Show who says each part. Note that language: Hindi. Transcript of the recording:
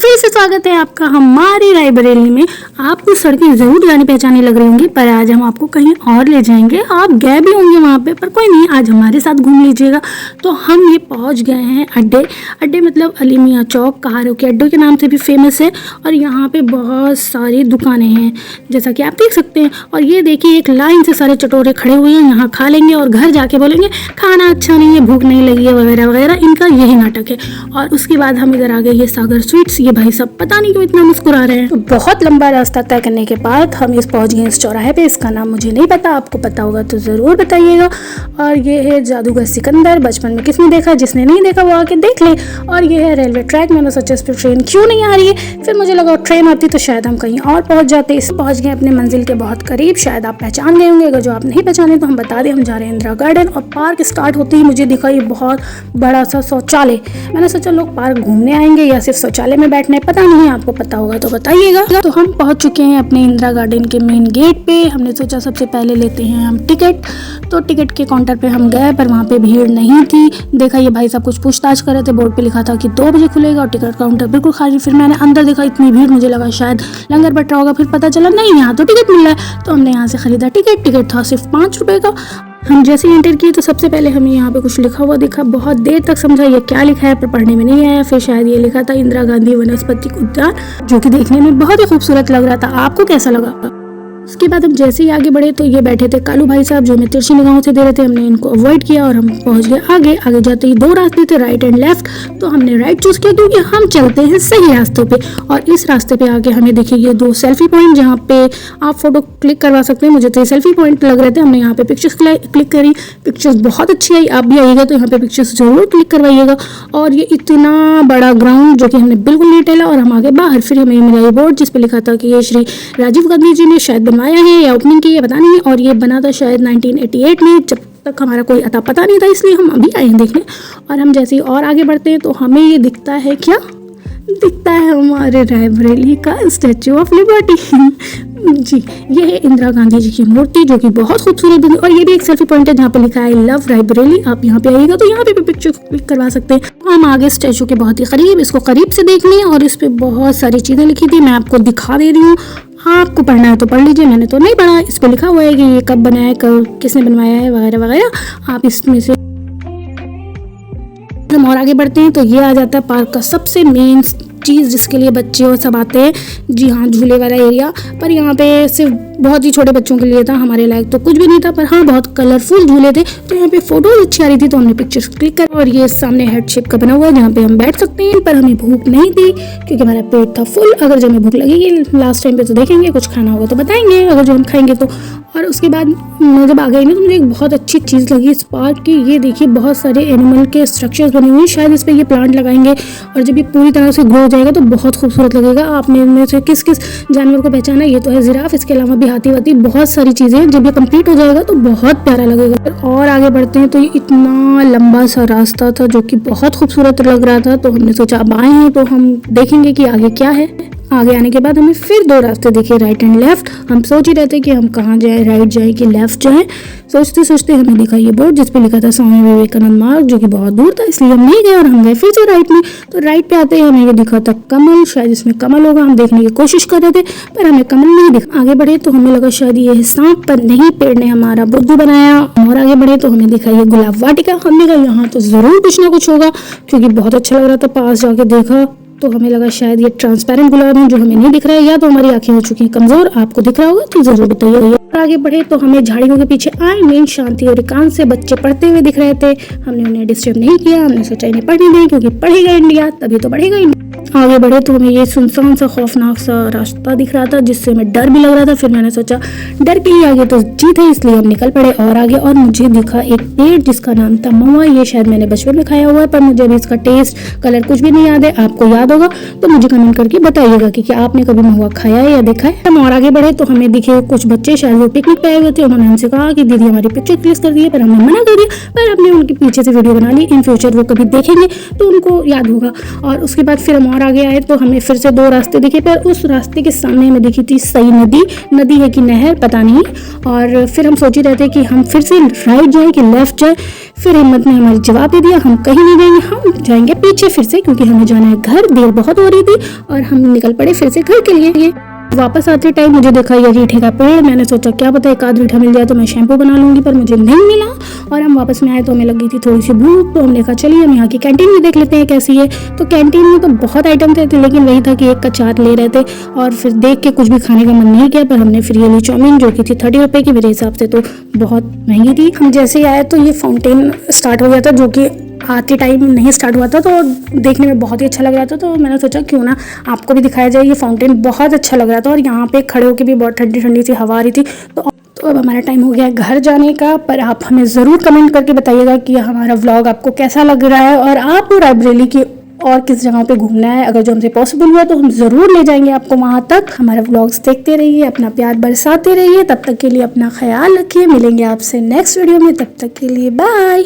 Speaker 1: फिर से स्वागत है आपका हमारी रायबरेली में। आपको सड़कें जरूर जानी पहचानी लग रही होंगी, पर आज हम आपको कहीं और ले जाएंगे। आप गए भी होंगे वहाँ पे, पर कोई नहीं, आज हमारे साथ घूम लीजिएगा। तो हम ये पहुँच गए हैं अड्डे मतलब अली मियाँ चौक, कहारों के अड्डों के नाम से भी फेमस है। और यहाँ पे बहुत सारी दुकानें हैं जैसा कि आप देख सकते हैं। और ये देखिए, एक लाइन से सारे चटोरे खड़े हुए हैं, यहाँ खा लेंगे और घर जाके बोलेंगे खाना अच्छा नहीं है, भूख नहीं लगी है, वगैरह वगैरह। इनका यही नाटक है। और उसके बाद हम इधर आ गए, ये सागर स्वीट्स। ये भाई सब पता नहीं क्यों इतना मुस्कुरा रहे हैं। तो बहुत लंबा रास्ता तय करने के बाद हम पहुंच गए इस चौराहे पे। इसका नाम मुझे नहीं पता, आपको पता होगा तो ज़रूर बताइएगा। और ये है जादूगर सिकंदर। बचपन में किसने देखा, जिसने नहीं देखा वो आके देख ले। और ये है रेलवे ट्रैक। मैंने सोचा इस पर ट्रेन क्यों नहीं आ रही है, फिर मुझे लगा ट्रेन आती तो शायद हम कहीं और पहुँच जाते। इस पहुँच गए अपने मंजिल के बहुत करीब। शायद आप पहचान गए होंगे, अगर जो आप नहीं पहचाने तो हम बता दें, हम जा रहे हैं इंदिरा गार्डन। और पार्क स्टार्ट होते ही मुझे दिखा ये बहुत बड़ा सा शौचालय। मैंने सोचा लोग पार्क घूमने आएंगे या सिर्फ शौचालय में बैठने, पता नहीं, आपको पता होगा तो बताइएगा। तो हम पहुंच चुके हैं अपने इंदिरा गार्डन के मेन गेट पे। हमने सोचा सबसे पहले लेते हैं हम टिकट। तो टिकट के काउंटर पे हम गए, पर वहाँ पे भीड़ नहीं थी। देखा ये भाई साहब कुछ पूछताछ कर रहे थे, बोर्ड पे लिखा था कि 2 बजे खुलेगा और टिकट काउंटर बिल्कुल खाली। फिर मैंने अंदर देखा, इतनी भीड़, मुझे लगा शायद लंगर बट रहा होगा। फिर पता चला नहीं, यहाँ तो टिकट मिल रहा है। तो हमने यहाँ से खरीदा टिकट था सिर्फ 5 रुपए का। हम जैसे ही एंटर किए तो सबसे पहले हमें यहाँ पे कुछ लिखा हुआ दिखा। बहुत देर तक समझा ये क्या लिखा है, पर पढ़ने में नहीं आया। फिर शायद ये लिखा था इंदिरा गांधी वनस्पति उद्यान, जो कि देखने में बहुत ही खूबसूरत लग रहा था। आपको कैसा लगा? उसके बाद हम जैसे ही आगे बढ़े तो ये बैठे थे कालू भाई साहब, जो हमें तिरछी निगाहों से दे रहे थे। हमने इनको अवॉइड किया और हम पहुंच गए आगे जाते ही 2 रास्ते थे, राइट एंड लेफ्ट। तो हमने राइट चूज किया क्योंकि हम चलते हैं सही रास्तों पे। और इस रास्ते पे आके हमें देखिए ये 2 सेल्फी पॉइंट, जहाँ पे आप फोटो क्लिक करवा सकते हैं। मुझे तो ये सेल्फी पॉइंट लग रहे थे। हमने यहाँ पे पिक्चर्स क्लिक करी, पिक्चर्स बहुत अच्छी आई। आप भी आइएगा तो यहाँ पे पिक्चर्स जरूर क्लिक करवाइएगा। और ये इतना बड़ा ग्राउंड जो कि हमने बिल्कुल नहीं टहला। और हम आगे बाहर, फिर हमें मिला ये बोर्ड जिस पे लिखा था कि ये श्री राजीव गांधी जी ने शायद बनवाया है या ओपनिंग की है, पता नहीं। और ये बना था शायद 1988 में, जब तक हमारा कोई अता पता नहीं था, इसलिए हम अभी आए हैं देखने। और हम जैसे ही और आगे बढ़ते हैं तो हमें ये दिखता है, क्या दिखता है? हमारे रायबरेली का स्टैचू ऑफ लिबर्टी। जी, ये है इंदिरा गांधी जी की मूर्ति, जो कि बहुत खूबसूरत बनी। और ये भी एक सेल्फी पॉइंट है जहाँ पे लिखा है आई लव रायबरेली। आप यहाँ पे आइएगा तो यहाँ पे भी पिक्चर क्लिक करवा सकते हैं। हम आगे स्टैचू के बहुत ही करीब, इसको करीब से देख लें। और इस पे बहुत सारी चीज़ें लिखी थी, मैं आपको दिखा दे रही हूँ। आपको पढ़ना है तो पढ़ लीजिए, मैंने तो नहीं पढ़ा। इस पे लिखा हुआ है कि ये कब बनाया है, कब किसने बनवाया है, वगैरह वगैरह। आप इसमें से हम और आगे बढ़ते हैं तो ये आ जाता है पार्क का सबसे मेन चीज़, जिसके लिए बच्चे और सब आते हैं। जी हाँ, झूले वाला एरिया। पर यहाँ पे सिर्फ बहुत ही छोटे बच्चों के लिए था, हमारे लायक तो कुछ भी नहीं था। पर हाँ, बहुत कलरफुल झूले थे, तो यहाँ पे फोटोज अच्छी आ रही थी, तो हमने पिक्चर्स क्लिक कर। और ये सामने हेड शेप का बना हुआ है जहाँ पे हम बैठ सकते हैं। पर हमें भूख नहीं थी क्योंकि हमारा पेट था फुल। अगर जब हमें भूख लगेगी लास्ट टाइम पे तो देखेंगे, कुछ खाना होगा तो बताएंगे, अगर जो हम खाएंगे तो। और उसके बाद मैं जब आ गई ना तो मुझे एक बहुत अच्छी चीज़ लगी इस पार्क की। ये देखिए, बहुत सारे एनिमल के स्ट्रक्चर्स बने हुए हैं। शायद इस पर ये प्लांट लगाएंगे और जब ये पूरी तरह से ग्रो हो जाएगा तो बहुत खूबसूरत लगेगा। आपने इनमें से किस किस जानवर को पहचाना? ये तो है जिराफ, इसके अलावा भी हाथी वाथी, बहुत सारी चीज़ें। जब ये कंप्लीट हो जाएगा तो बहुत प्यारा लगेगा। और आगे बढ़ते हैं तो ये इतना लंबा सा रास्ता था जो कि बहुत खूबसूरत लग रहा था। तो हमने सोचा अब आए हैं तो हम देखेंगे कि आगे क्या है। आगे आने के बाद हमें फिर 2 रास्ते दिखे, राइट एंड लेफ्ट। हम सोच ही रहे थे कि हम कहाँ जाएं, राइट जाएं कि लेफ्ट जाएं। सोचते सोचते हमें दिखा ये बोर्ड जिस पे लिखा था स्वामी विवेकानंद मार्ग, जो कि बहुत दूर था, इसलिए हम नहीं गए और हम गए फिर से राइट में। तो राइट पे आते ही हमें ये दिखा था कमल, शायद इसमें कमल होगा। हम देखने की कोशिश कर रहे थे पर हमें कमल नहीं दिखा। आगे बढ़े तो हमें लगा शायद ये है सांप, पर नहीं, पेड़ ने हमारा बुद्धू बनाया। और आगे बढ़े तो हमें दिखा ये गुलाब वाटिका। हमने कहा यहाँ तो जरूर कुछ ना कुछ होगा क्योंकि बहुत अच्छा लग रहा था। पास जाके देखा तो हमें लगा शायद ये ट्रांसपेरेंट गुलाब है जो हमें नहीं दिख रहा है, या तो हमारी आंखें हो चुकी हैं कमजोर। आपको दिख रहा होगा तो जरूर बताइए। आगे बढ़े तो हमें झाड़ियों के पीछे आए मेन शांति और एकांत से बच्चे पढ़ते हुए दिख रहे थे। हमने उन्हें डिस्टर्ब नहीं किया, हमने सोचा इन्हें पढ़ने दें क्योंकि पढ़ेगा इंडिया तभी तो बढ़ेगा इंडिया। आगे बढ़े तो हमें ये सुनसान सा खौफनाक सा रास्ता दिख रहा था जिससे हमें डर भी लग रहा था। फिर मैंने सोचा डर के ही आगे तो जीत है, इसलिए हम निकल पड़े और आगे। और मुझे दिखा एक पेड़ जिसका नाम था महुआ। ये शायद मैंने बचपन में खाया हुआ है, पर मुझे अभी इसका टेस्ट कलर कुछ भी नहीं याद है। आपको याद होगा तो मुझे कमेंट करके बताइएगा कि क्या आपने कभी महुआ खाया है या देखा है। हम और आगे बढ़े तो हमें दिखे कुछ बच्चे, शायद वो पिकनिक पे आए हुए थे। उन्होंने हमसे कहा कि दीदी हमारी पिक्चर क्लिक कर दी है, पर हमने मना कर दिया। पर हमने उनके पीछे से वीडियो बना ली। इन फ्यूचर वो कभी देखेंगे तो उनको याद होगा। और उसके बाद फिर हम और और आगे आए तो हमें फिर से 2 रास्ते दिखे, पर उस रास्ते के सामने हमें दिखी थी सई नदी है कि नहर पता नहीं। और फिर हम सोच ही रहे थे कि हम फिर से राइट जाए कि लेफ्ट जाए। फिर हिम्मत ने हमारी जवाब दे दिया, हम कहीं नहीं जाएंगे, हम जाएंगे पीछे फिर से, क्योंकि हमें जाना है घर, देर बहुत हो रही थी। और हम निकल पड़े फिर से घर के लिए। वापस आते टाइम मुझे देखा ये रीठे का पेड़। मैंने सोचा क्या पता एक आध रीठा मिल जाए तो मैं शैम्पू बना लूंगी, पर मुझे नहीं मिला। और हम वापस में आए तो हमें लगी थी थोड़ी सी भूख, तो हमने कहा चलिए हम यहाँ की कैंटीन भी देख लेते हैं कैसी है। तो कैंटीन में तो बहुत आइटम थे, लेकिन वही था कि एक का 4 ले रहे थे और फिर देख के कुछ भी खाने का मन नहीं किया। पर हमने फिर ये ली चाउमीन, जो कि थी 30 रुपये की, मेरे हिसाब से तो बहुत महंगी थी। हम जैसे ही आए तो ये फाउंटेन स्टार्ट हो गया था, जो कि आते टाइम नहीं स्टार्ट हुआ था, तो देखने में बहुत ही अच्छा लग रहा था। तो मैंने सोचा क्यों ना आपको भी दिखाया जाए। ये फाउंटेन बहुत अच्छा लग रहा था और यहाँ पे खड़े होकर भी बहुत ठंडी ठंडी सी हवा आ रही थी। तो अब हमारा टाइम हो गया है घर जाने का। पर आप हमें ज़रूर कमेंट करके बताइएगा कि हमारा व्लॉग आपको कैसा लग रहा है और आपको रायबरेली की और किस जगह पे घूमना है। अगर जो हमसे पॉसिबल हुआ तो हम ज़रूर ले जाएंगे आपको वहाँ तक। हमारा व्लॉग्स देखते रहिए, अपना प्यार बरसाते रहिए। तब तक के लिए अपना ख्याल रखिए। मिलेंगे आपसे नेक्स्ट वीडियो में, तब तक के लिए बाय।